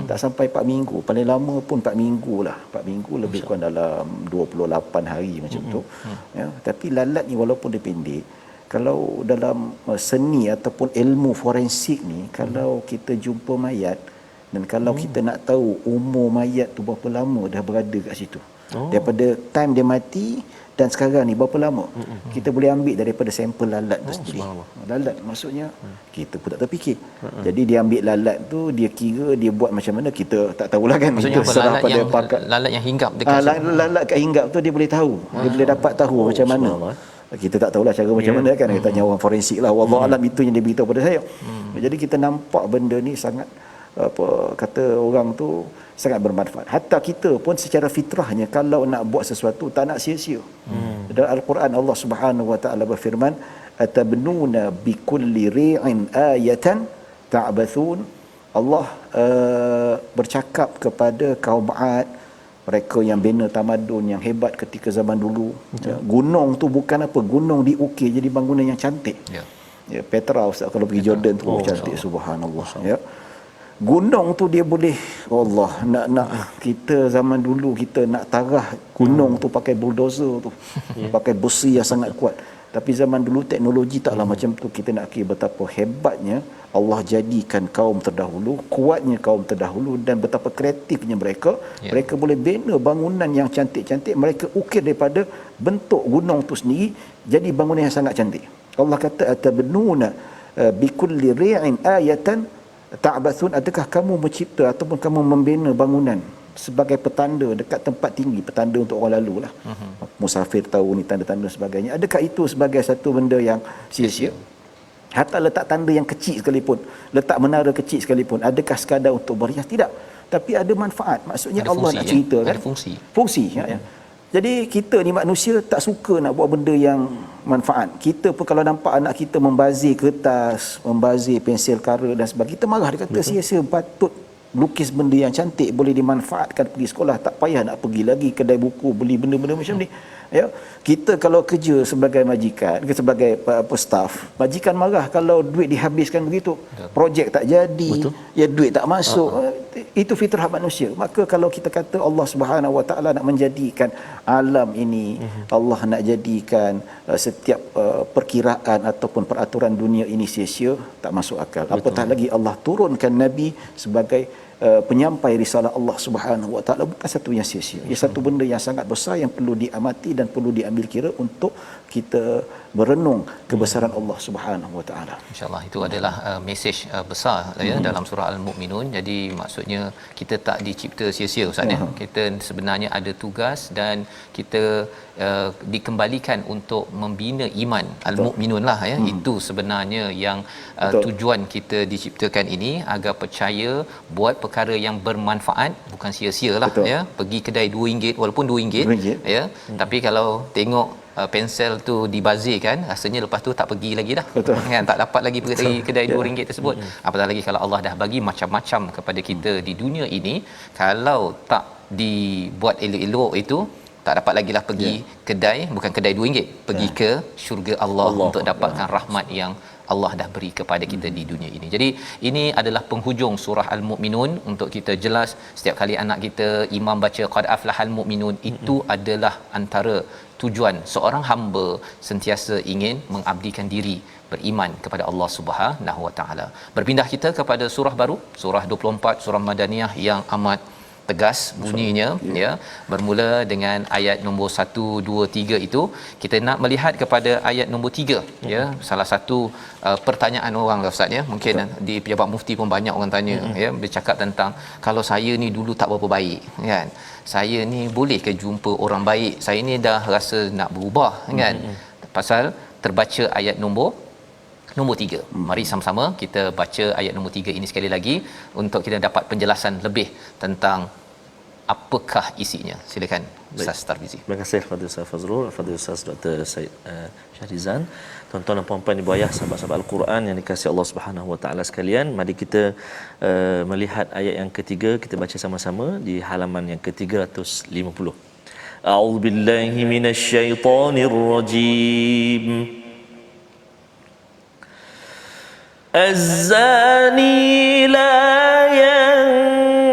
Speaker 4: tak sampai 4 minggu, paling lama pun 4 minggu lah, 4 minggu lebih kurang dalam 28 hari macam tu. Ya, tapi lalat ni walaupun dia pendek, kalau dalam seni ataupun ilmu forensik ni, kalau kita jumpa mayat dan kalau kita nak tahu umur mayat tu berapa lama dah berada kat situ, daripada time dia mati dan sekarang ni berapa lama, kita boleh ambil daripada sampel lalat tu sendiri. Lalat maksudnya kita pun tak terfikir. Jadi dia ambil lalat tu, dia kira, dia buat macam mana kita tak tahulah kan.
Speaker 3: Maksudnya
Speaker 4: kita serah pada pakar.
Speaker 3: Lalat yang hinggap dekat
Speaker 4: lalat kat hinggap tu dia boleh tahu, dia boleh dapat tahu macam mana. Kita tak tahulah cara macam mana kan, kita tanya orang forensik lah, wallahu alam, itu yang dia beritahu pada saya. Jadi kita nampak benda ni sangat, apa kata orang tu, sangat bermanfaat. Hatta kita pun secara fitrahnya kalau nak buat sesuatu tak nak sia-sia. Dalam Al-Quran Allah Subhanahu Wa Taala berfirman, atabnuna bikulli ri'in ayatan ta'bathun. Allah bercakap kepada kaum 'Ad, mereka yang bina tamadun yang hebat ketika zaman dulu. Ya, gunung tu bukan apa, gunung diukir jadi bangunan yang cantik. Ya, Petra Ustaz kalau pergi Jordan tu cantik, subhanallah. Ya, gunung tu dia boleh, Allah nak kita zaman dulu kita nak tarah gunung tu pakai bulldozer tu, pakai besi yang sangat kuat. Tapi zaman dulu teknologi taklah macam tu. Kita nak kira betapa hebatnya Allah jadikan kaum terdahulu, kuatnya kaum terdahulu, dan betapa kreatifnya mereka. Mereka boleh bina bangunan yang cantik-cantik, mereka ukir daripada bentuk gunung tu sendiri jadi bangunan yang sangat cantik. Allah kata atabnuna bikulli ri'in ayatan ta'bathun. Adakah kamu mencipta ataupun kamu membina bangunan sebagai petanda dekat tempat tinggi, petanda untuk orang lalu lah, musafir tahu ni tanda-tanda sebagainya. Adakah itu sebagai satu benda yang sia-sia? Hatta letak tanda yang kecil sekalipun, letak menara kecil sekalipun, adakah sekadar untuk berhias? Tidak, tapi ada manfaat. Maksudnya ada Allah fungsi, nak cerita kan, ada fungsi ya. Jadi kita ni manusia tak suka nak buat benda yang manfaat. Kita pun kalau nampak anak kita membazir kertas, membazir pensel kara dan sebagainya, kita marah. Dia kata sia-sia, patut lukis benda yang cantik boleh dimanfaatkan pergi sekolah, tak payah nak pergi lagi kedai buku beli benda-benda macam ni. Ya, kita kalau kerja sebagai majikan, sebagai staff, majikan marah kalau duit dihabiskan begitu. Projek tak jadi, ya duit tak masuk. Itu fitrah manusia. Maka kalau kita kata Allah Subhanahu Wa Taala nak menjadikan alam ini, Allah nak jadikan setiap perkiraan ataupun peraturan dunia ini sia-sia, tak masuk akal. Apatah lagi Allah turunkan nabi sebagai penyampai risalah Allah Subhanahu Wa Taala, bukan satu yang sia-sia. Ia satu benda yang sangat besar yang perlu diamati dan perlu diambil kira untuk kita berenung kebesaran Allah Subhanahu Wa Taala.
Speaker 3: Insya-Allah itu adalah mesej besar ya dalam surah Al-Mu'minun. Jadi maksudnya kita tak dicipta sia-sia Ustaz ya. Kita sebenarnya ada tugas dan kita dikembalikan untuk membina iman Al-Mu'minun lah ya. Itu sebenarnya yang tujuan kita diciptakan ini, agar percaya buat perkara yang bermanfaat, bukan sia-sia lah ya. Pergi kedai RM2 walaupun RM2 ya. Tapi kalau tengok pensel tu dibazir kan, rasanya lepas tu tak pergi lagi dah. Kan, tak dapat lagi pergi kedai RM2 tersebut. Apatah lagi kalau Allah dah bagi macam-macam kepada kita di dunia ini, kalau tak dibuat elok-elok itu, tak dapat lagi lah pergi kedai, bukan kedai RM2, pergi ke syurga Allah untuk dapatkan rahmat yang Allah dah beri kepada kita di dunia ini. Jadi ini adalah penghujung surah Al-Mu'minun. Untuk kita jelas, setiap kali anak kita imam baca qad aflahal mu'minun, itu adalah antara tujuan seorang hamba sentiasa ingin mengabdikan diri beriman kepada Allah Subhanahu Wa Taala. Berpindah kita kepada surah baru, surah 24, surah Madaniyah yang amat tegas bunyinya ya, bermula dengan ayat nombor 1, 2, 3 itu. Kita nak melihat kepada ayat nombor 3 ya. Salah satu pertanyaan orang lah Ustaz ya, mungkin di pejabat mufti pun banyak orang tanya ya, bercakap tentang kalau saya ni dulu tak berapa baik kan, saya ni boleh ke jumpa orang baik, saya ni dah rasa nak berubah kan. Pasal terbaca ayat nombor 3. Mari sama-sama kita baca ayat nombor 3 ini sekali lagi untuk kita dapat penjelasan lebih tentang apakah isinya. Silakan Ustaz Tarmizi.
Speaker 2: Terima kasih Fadil Ustaz Fazrul, Fadil Ustaz Dr. Said Syahrizan. Tuan-tuan dan puan-puan ibu ayah, sahabat-sahabat Al-Quran yang dikasihi Allah Subhanahu Wa Taala sekalian, mari kita melihat ayat yang ketiga. Kita baca sama-sama di halaman yang ke-350. A'udzubillahi minasyaitonirrajim. الزاني لا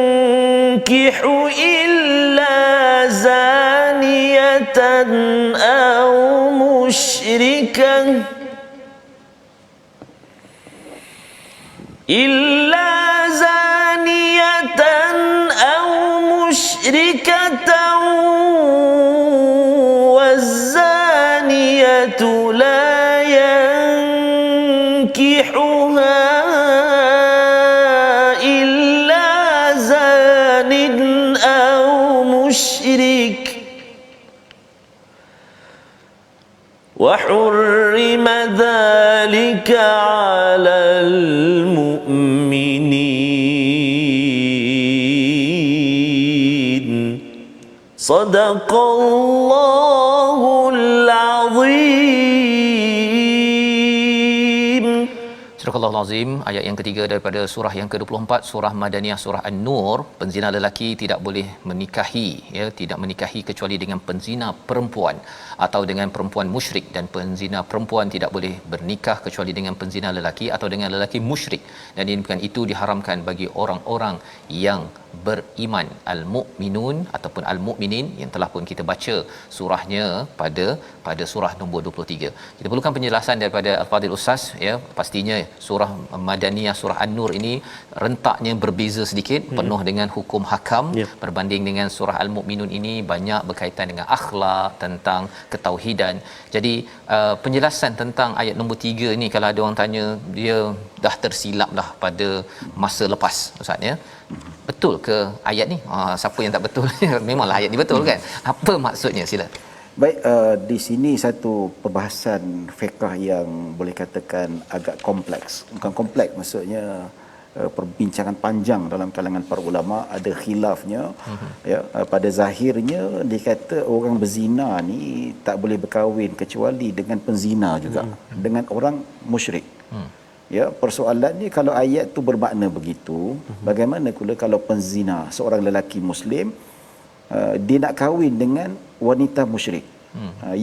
Speaker 2: ينكح إلا زانية أو مشركة إلا زانية أو مشركة والزانية لا ينكحها إلا زان أو مشرك وحرم ذلك على المؤمنين صدق الله العظيم.
Speaker 3: Surah Al-Azim, ayat yang ketiga daripada surah yang ke-24, surah Madaniyah, surah An-Nur. Penzina lelaki tidak boleh menikahi ya, tidak menikahi kecuali dengan penzina perempuan atau dengan perempuan musyrik, dan penzina perempuan tidak boleh bernikah kecuali dengan penzina lelaki atau dengan lelaki musyrik, dan ini bukan itu diharamkan bagi orang-orang yang beriman, al-mu'minun ataupun al-mu'minin yang telah pun kita baca surahnya pada surah nombor 23. Kita perlukan penjelasan daripada Al-Fadhil Ustaz ya. Pastinya surah Madaniyah, surah An-Nur ini rentaknya berbeza sedikit, penuh dengan hukum hakam berbanding dengan surah Al-Mu'minun ini banyak berkaitan dengan akhlak, tentang ketauhidan. Jadi penjelasan tentang ayat nombor 3 ni, kalau ada orang tanya, dia dah tersilap dah pada masa lepas Ustaz ya. Betul ke ayat ni? Siapa yang tak betul? Memanglah ayat ni betul kan? Apa maksudnya? Sila.
Speaker 4: Baik, di sini satu perbahasan fiqh yang boleh katakan agak kompleks. Bukan kompleks, maksudnya perbincangan panjang dalam kalangan para ulama, ada khilafnya. Ya, pada zahirnya dikata orang berzina ni tak boleh berkahwin kecuali dengan penzina juga, dengan orang musyrik. Ya, persoalannya kalau ayat tu bermakna begitu, bagaimana pula kalau penzina seorang lelaki muslim dia nak kahwin dengan wanita musyrik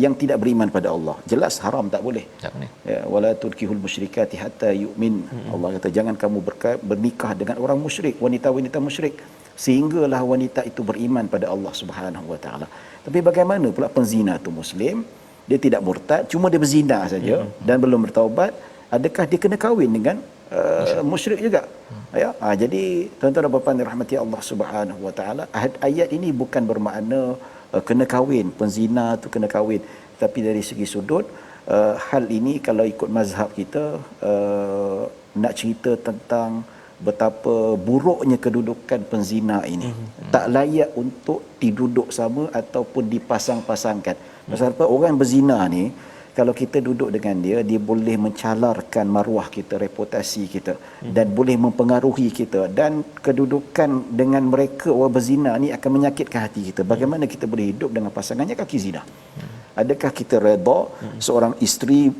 Speaker 4: yang tidak beriman pada Allah? Jelas haram, tak boleh.
Speaker 3: Tak boleh.
Speaker 4: Ya, wala turkihul musyrikati hatta yu'min. Allah kata jangan kamu bernikah dengan orang musyrik, wanita-wanita musyrik, sehinggalah wanita itu beriman pada Allah Subhanahu wa taala. Tapi bagaimana pula penzina tu muslim, dia tidak murtad, cuma dia berzina saja dan belum bertaubat, adakah dia kena kahwin dengan musyrik juga? Ya, jadi tuan-tuan dan puan-puan dirahmati Allah Subhanahu wa taala, ayat ini bukan bermakna kena kahwin, penzina tu kena kahwin, tapi dari segi sudut hal ini kalau ikut mazhab kita nak cerita tentang betapa buruknya kedudukan penzina ini. Tak layak untuk diduduk sama ataupun dipasang-pasangkan. Pasal apa? Orang berzina ni, kalau kita duduk dengan dia, dia boleh mencalarkan maruah kita, reputasi kita, dan boleh mempengaruhi kita, dan kedudukan dengan mereka orang berzina ni akan menyakitkan hati kita. Bagaimana kita boleh hidup dengan pasangannya kaki zina? Adakah kita redha seorang isteri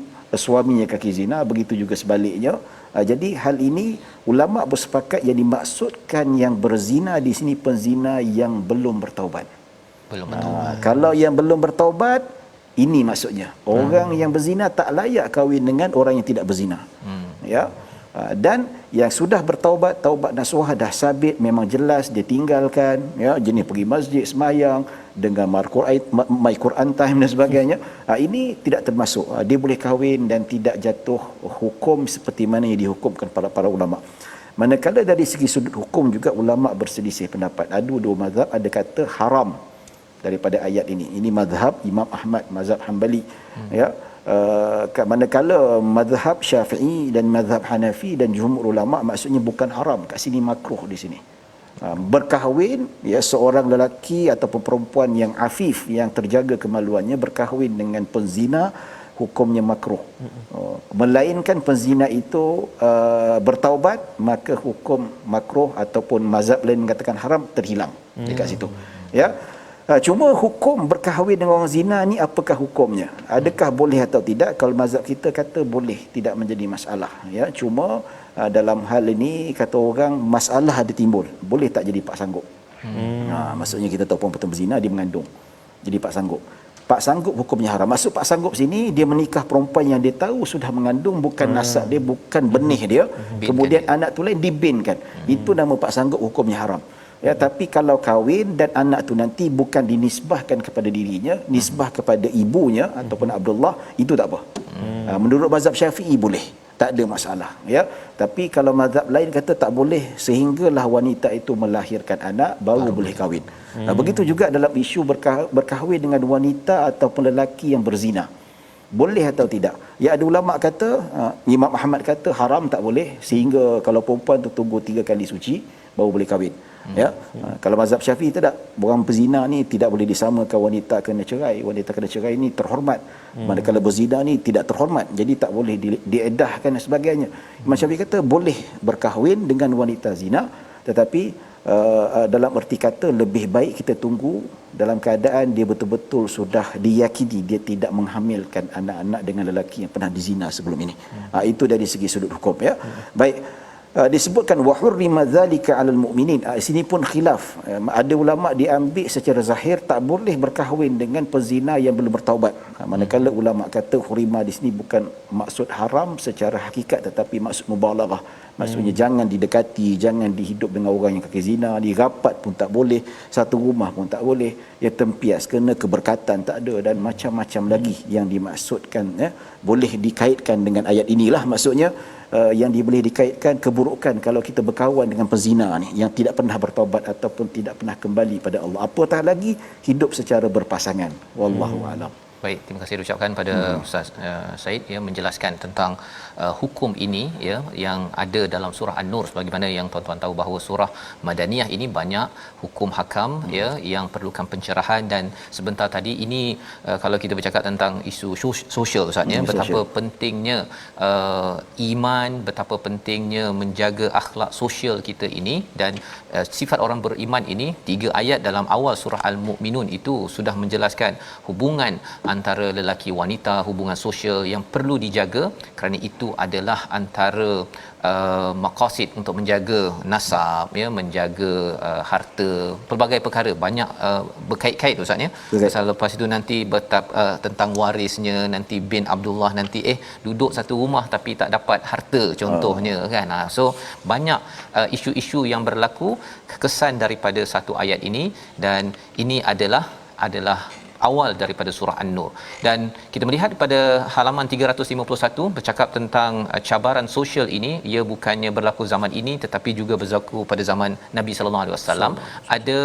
Speaker 4: suaminya kaki zina? Begitu juga sebaliknya. Jadi hal ini ulama bersepakat yang dimaksudkan yang berzina di sini penzina yang belum bertaubat.
Speaker 3: Belum bertaubat.
Speaker 4: Kalau yang belum bertaubat, ini maksudnya. Orang yang berzina tak layak kahwin dengan orang yang tidak berzina. Ya. Dan yang sudah bertaubat, taubat nasuhah dah sabit, memang jelas dia tinggalkan, ya, jenis pergi masjid, semayang, dengan my Quran time dan sebagainya. Ini tidak termasuk. Dia boleh kahwin dan tidak jatuh hukum seperti mana yang dihukumkan para ulama. Manakala dari segi sudut hukum juga ulama berselisih pendapat. Ada dua mazhab, ada kata haram daripada ayat ini. Ini mazhab Imam Ahmad, mazhab Hanbali. Ya. Manakala mazhab Syafi'i dan mazhab Hanafi dan jumhur ulama maksudnya bukan haram, kat sini makruh di sini. Berkahwin, ya, seorang lelaki ataupun perempuan yang afif, yang terjaga kemaluannya berkahwin dengan penzina, hukumnya makruh. Melainkan penzina itu bertaubat, maka hukum makruh ataupun mazhab lain mengatakan haram terhilang dekat situ. Ya. Cuma hukum berkahwin dengan orang zina ni apakah hukumnya? Adakah boleh atau tidak? Kalau mazhab kita kata boleh, tidak menjadi masalah. Ya, cuma dalam hal ini kata orang masalah ada timbul. Boleh tak jadi pak sanggup? Maksudnya kita tahu perempuan berzina dia mengandung. Jadi pak sanggup. Pak sanggup hukumnya haram. Maksud pak sanggup sini dia menikah perempuan yang dia tahu sudah mengandung, bukan nasab dia, bukan benih dia. Kemudian anak tu lain dibinkan. Itu nama pak sanggup, hukumnya haram. Ya, tapi kalau kahwin dan anak tu nanti bukan dinisbahkan kepada dirinya, nisbah kepada ibunya ataupun Abdullah, itu tak apa. Menurut mazhab Syafi'i boleh, tak ada masalah. Ya, tapi kalau mazhab lain kata tak boleh, sehinggalah wanita itu melahirkan anak baru boleh kahwin. Begitu juga dalam isu berkahwin dengan wanita ataupun lelaki yang berzina. Boleh atau tidak? Ya, ada ulama kata, Imam Ahmad kata haram, tak boleh, sehingga kalau perempuan tu tunggu 3 kali suci baru boleh kahwin. Ya, kalau mazhab Syafi'i tidak, orang berzina ni tidak boleh disamakan wanita kena cerai. Wanita kena cerai ni terhormat. Manakala berzina ni tidak terhormat. Jadi tak boleh diedahkan dan sebagainya. Imam Syafi'i kata boleh berkahwin dengan wanita zina, tetapi dalam erti kata lebih baik kita tunggu dalam keadaan dia betul-betul sudah diyakini dia tidak menghamilkan anak-anak dengan lelaki yang pernah dizina sebelum ini. Itu dari segi sudut hukum, ya. Baik. Disebutkan wa hurrima zalika 'alal mu'minin. Sini pun khilaf. Ada ulama diambil secara zahir tak boleh berkahwin dengan penzina yang belum bertaubat. Manakala ulama kata hurrima di sini bukan maksud haram secara hakikat, tetapi maksud mubalaghah. Maksudnya jangan didekati, jangan dihidup dengan orang yang kaki zina, dirapat pun tak boleh, satu rumah pun tak boleh, ya, tempias kena keberkatan tak ada, dan macam-macam lagi yang dimaksudkan, ya, boleh dikaitkan dengan ayat inilah maksudnya. Yang boleh dikaitkan keburukan kalau kita berkawan dengan penzina ni yang tidak pernah bertaubat ataupun tidak pernah kembali pada Allah, apatah lagi hidup secara berpasangan. Wallahu a'lam.
Speaker 3: Baik, terima kasih diucapkan pada Ustaz Said, ya, menjelaskan tentang hukum ini, ya, yang ada dalam surah An-Nur. Sebagaimana yang tuan-tuan tahu bahawa surah Madaniyah ini banyak hukum hakam, ya, yang perlukan pencerahan. Dan sebentar tadi ini kalau kita bercakap tentang isu sosial, Ustaz, ya, betapa pentingnya iman, betapa pentingnya menjaga akhlak sosial kita ini, dan sifat orang beriman ini. 3 ayat dalam awal surah Al-Mu'minun itu sudah menjelaskan hubungan antara lelaki wanita, hubungan sosial yang perlu dijaga, kerana itu adalah antara maqasid untuk menjaga nasab, ya, menjaga harta, pelbagai perkara banyak berkait-kait ustaz ya. Pasal lepas itu nanti tentang warisnya, nanti bin Abdullah nanti duduk satu rumah tapi tak dapat harta contohnya kan. So banyak isu-isu yang berlaku kesan daripada satu ayat ini, dan ini adalah awal daripada surah An-Nur. Dan kita melihat pada halaman 351 bercakap tentang cabaran sosial ini, ia bukannya berlaku zaman ini tetapi juga berlaku pada zaman Nabi sallallahu alaihi wasallam. Ada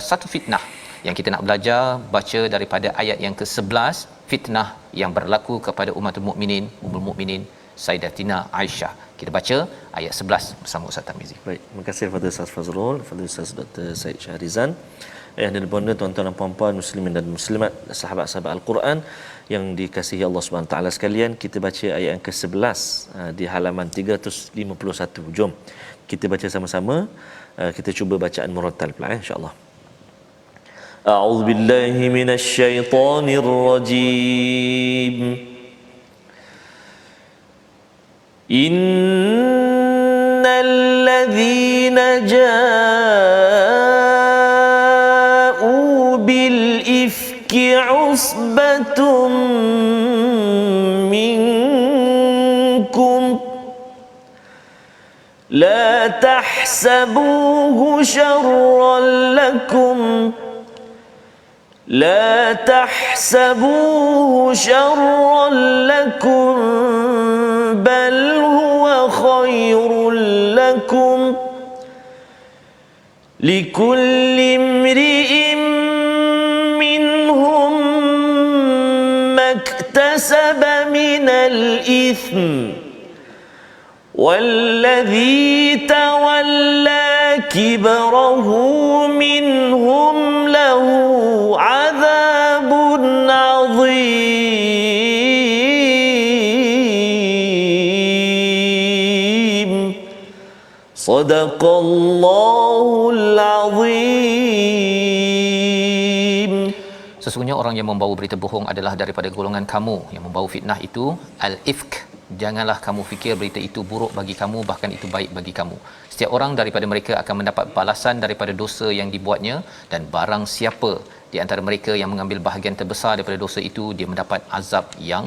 Speaker 3: satu fitnah yang kita nak belajar, baca daripada ayat yang ke-11, fitnah yang berlaku kepada umatul mukminin, ummul mukminin Sayyidatina Aisyah. Kita baca ayat 11 bersama Ustaz Tarmizi.
Speaker 2: Baik, terima kasih kepada Ustaz Fazrul, kepada Ustaz Dr. Syed Syahrizan. Yang dirahmati tuan-tuan dan puan-puan muslimin dan muslimat, sahabat-sahabat Al-Quran yang dikasihi Allah Subhanahu taala sekalian, kita baca ayat yang ke-11 di halaman 351. Jom kita baca sama-sama. Kita cuba bacaan murattal pula insya-Allah. A'udzu billahi minasyaitonir rajim. Innal ladzina عصبة منكم لا تحسبوه شرا لكم بل هو خير لكم لكل امرئ اكتسب من الإثم والذي تولى كبره منهم له عذاب عظيم صدق الله العظيم.
Speaker 3: Sesungguhnya orang yang membawa berita bohong adalah daripada golongan kamu. Yang membawa fitnah itu al-ifk. Janganlah kamu fikir berita itu buruk bagi kamu, bahkan itu baik bagi kamu. Setiap orang daripada mereka akan mendapat balasan daripada dosa yang dibuatnya, dan barang siapa di antara mereka yang mengambil bahagian terbesar daripada dosa itu, dia mendapat azab yang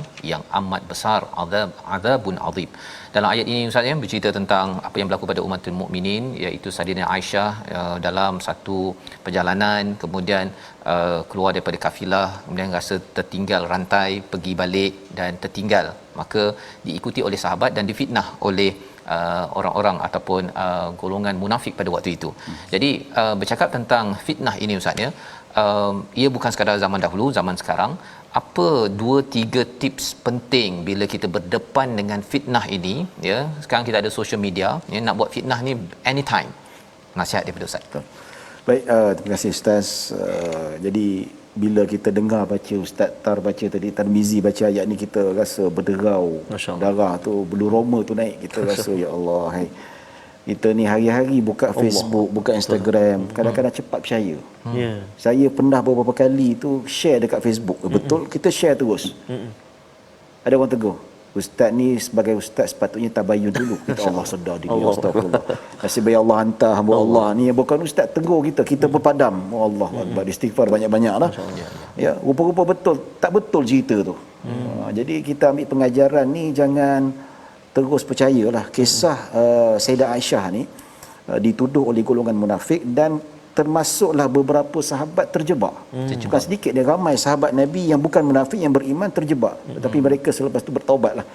Speaker 3: amat besar, azabun azim. Dalam ayat ini ustaz ya, bercerita tentang apa yang berlaku pada umatul mukminin, iaitu Sayyidatina Aisyah dalam satu perjalanan, kemudian keluar daripada kafilah, kemudian rasa tertinggal rantai, pergi balik dan tertinggal, maka diikuti oleh sahabat dan difitnah oleh orang-orang ataupun golongan munafik pada waktu itu. Jadi bercakap tentang fitnah ini ustaz ya, ia bukan sekadar zaman dahulu, zaman sekarang. Apa 2-3 tips penting bila kita berdepan dengan fitnah ini ya? Sekarang kita ada social media ya, nak buat fitnah ni anytime. Nasihat daripada ustaz.
Speaker 4: Baik, terima kasih ustaz. Jadi bila kita dengar baca Ustaz Tar baca tadi, Tarmizi baca ayat ni, kita rasa berderau, darah tu, bulu roma tu naik. Kita rasa ya Allah, hai, kita ni hari-hari buka Facebook, buka Instagram, kadang-kadang cepat percaya. Saya pernah beberapa kali tu share dekat Facebook, betul, kita share terus. Ada orang tegur, ustaz ni sebagai ustaz sepatutnya tabayun dulu. Kita Allah sedar diri, astagfirullah. Nasib baik Allah hantar hamba Allah ni yang bukan ustaz tegur kita berpadam. Allah Akbar, istighfar banyak-banyaklah. Ya, rupa-rupa betul, tak betul cerita tu. Jadi kita ambil pengajaran ni, jangan terus percayalah. Kisah Sayyidah Aisyah ni dituduh oleh golongan munafik, dan termasuklah beberapa sahabat terjebak. Bukan sedikit, dia ramai sahabat Nabi yang bukan munafik, yang beriman terjebak. Tetapi mereka selepas itu bertaubatlah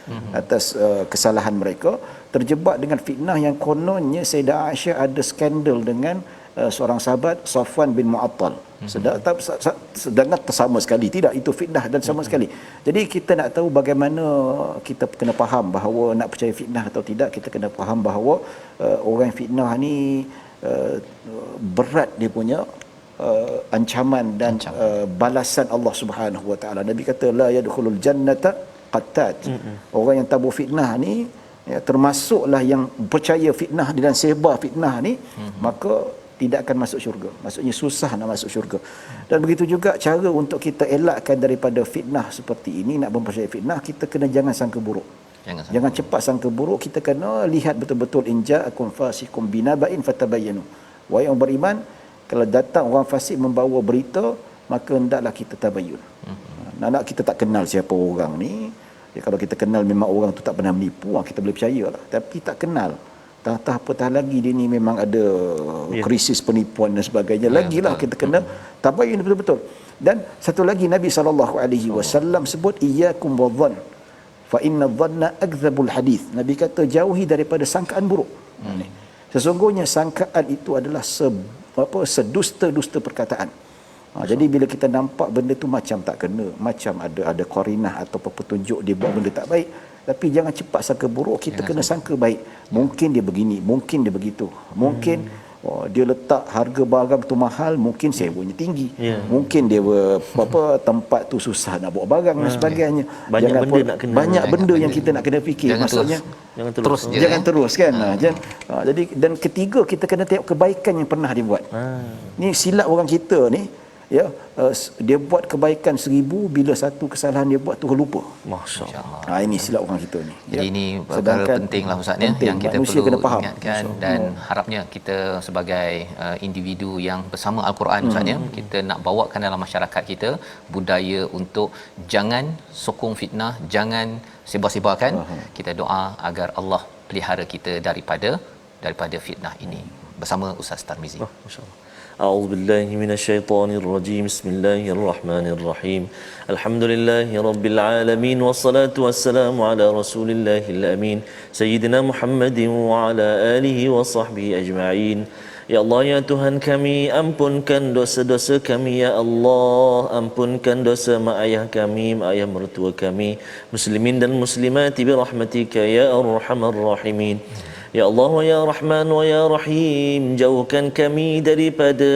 Speaker 4: atas kesalahan mereka. Terjebak dengan fitnah yang kononnya Sayyidah Aisyah ada skandal dengan seorang sahabat, Safwan bin Mu'attal. Sedangkan sama sekali tidak itu fitnah dan sama sekali. Jadi kita nak tahu bagaimana kita kena faham bahawa nak percaya fitnah atau tidak, kita kena faham bahawa orang fitnah ni berat dia punya ancaman dan balasan Allah Subhanahu Wa Taala. Nabi kata la yadkhulul jannata qattat. Orang yang tabur fitnah ni, ya, termasuklah yang percaya fitnah dan sebar fitnah ni, maka tidak akan masuk syurga. Maksudnya susah nak masuk syurga. Dan begitu juga cara untuk kita elakkan daripada fitnah seperti ini, nak mempercayai fitnah, kita kena jangan sangka buruk. Jangan cepat sangka buruk, kita kena lihat betul-betul inja'akum fasiqum binaba'in fatabayyanu. Wahai orang beriman, kalau datang orang fasik membawa berita, maka hendaklah kita tabayyun. Nak kita tak kenal siapa orang ni. Ya, kalau kita kenal memang orang tu tak pernah menipu, kita boleh percayalah. Tapi tak kenal. Tah apatah lagi dia ni memang ada krisis penipuan dan sebagainya. Lagilah kita kena tabayyun betul-betul. Dan satu lagi Nabi SAW sebut iyyakum wadh-dhann fa inna dhanna akdzabul hadith. Nabi kata jauhi daripada sangkaan buruk. Sesungguhnya sangkaan itu adalah sedusta-dusta perkataan. Jadi bila kita nampak benda tu macam tak kena, macam ada qarinah atau petunjuk dia buat benda tak baik, tapi jangan cepat sangka buruk, kita kena sangka baik. Mungkin dia begini, mungkin dia begitu. Mungkin dia letak harga barang tu mahal, mungkin sewanya tinggi. Mungkin dia tempat tu susah nak bawa barang dan sebagainya. Banyak benda yang kita nak kena fikir. Maksudnya jangan terus kan. Jadi dan ketiga, kita kena tengok kebaikan yang pernah dia buat. Ni silap orang kita ni, dia buat kebaikan 1000, bila satu kesalahan dia buat tu lupa. Masya-Allah. Ini silap orang kita ni.
Speaker 3: Jadi ini perkara pentinglah Ustaz ya, yang kita perlu ingatkan, dan harapnya kita sebagai individu yang bersama Al-Quran Ustaz ya, kita nak bawakan dalam masyarakat kita budaya untuk jangan sokong fitnah, jangan sebar-sebarkan. Kita doa agar Allah pelihara kita daripada fitnah ini. Bersama Ustaz Tarmizi.
Speaker 2: Masya-Allah. أعوذ بالله من الشيطان الرجيم بسم الله الرحمن الرحيم الحمد لله رب العالمين والصلاة والسلام على رسول الله الأمين سيدنا محمد وعلى آله وصحبه أجمعين. Ya Allah, ya Tuhan kami, ampunkan dosa-dosa kami, ya Allah. Ampunkan dosa mak ayah kami, mak ayah mertua kami, muslimin dan muslimat bi rahmatika ya arhamar rahimin. Ya Allah, wa ya Rahman wa ya Rahim, jauhkan kami daripada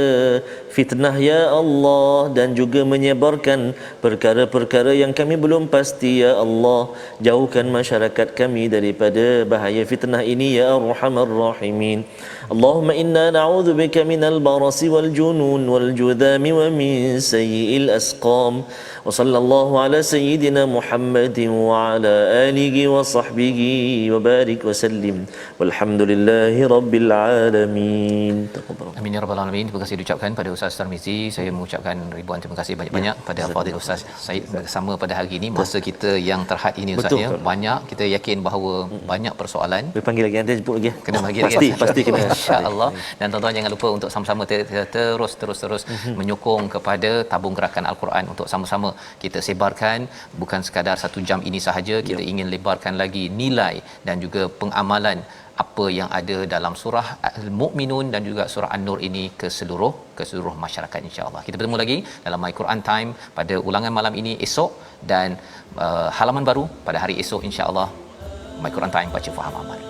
Speaker 2: fitnah ya Allah, dan juga menyebarkan perkara-perkara yang kami belum pasti ya Allah. Jauhkan masyarakat kami daripada bahaya fitnah ini ya Arhamar Rahimin. Allahumma inna na'udzubika minal barasi wal junun wal judhami wa min sayyi'il asqam. Wa sallallahu ala sayyidina Muhammadin wa ala alihi wa sahbihi wa barik wa sallim. Walhamdulillahi rabbil alamin.
Speaker 3: Amin ya rabbal alamin. Terima kasih diucapkan pada Ustaz Tarmizi. Saya mengucapkan ribuan terima kasih banyak-banyak pada Fadil Ustaz Said bersama pada hari ini. Masa kita yang terhad ini Ustaz ya, banyak, kita yakin bahawa banyak persoalan.
Speaker 2: Boleh panggil lagi, nanti jemput lagi.
Speaker 3: Kena bagi lagi.
Speaker 2: Pasti kena.
Speaker 3: Insya-Allah. Dan tuan-tuan jangan lupa untuk sama-sama terus menyokong kepada tabung gerakan Al-Quran untuk sama-sama kita sebarkan, bukan sekadar 1 jam ini sahaja, kita ingin lebarkan lagi nilai dan juga pengamalan apa yang ada dalam surah Al-Mu'minun dan juga surah An-Nur ini ke seluruh masyarakat insya-Allah. Kita bertemu lagi dalam My Quran Time pada ulangan malam ini esok, dan halaman baru pada hari esok insya-Allah. My Quran Time, baca faham amal.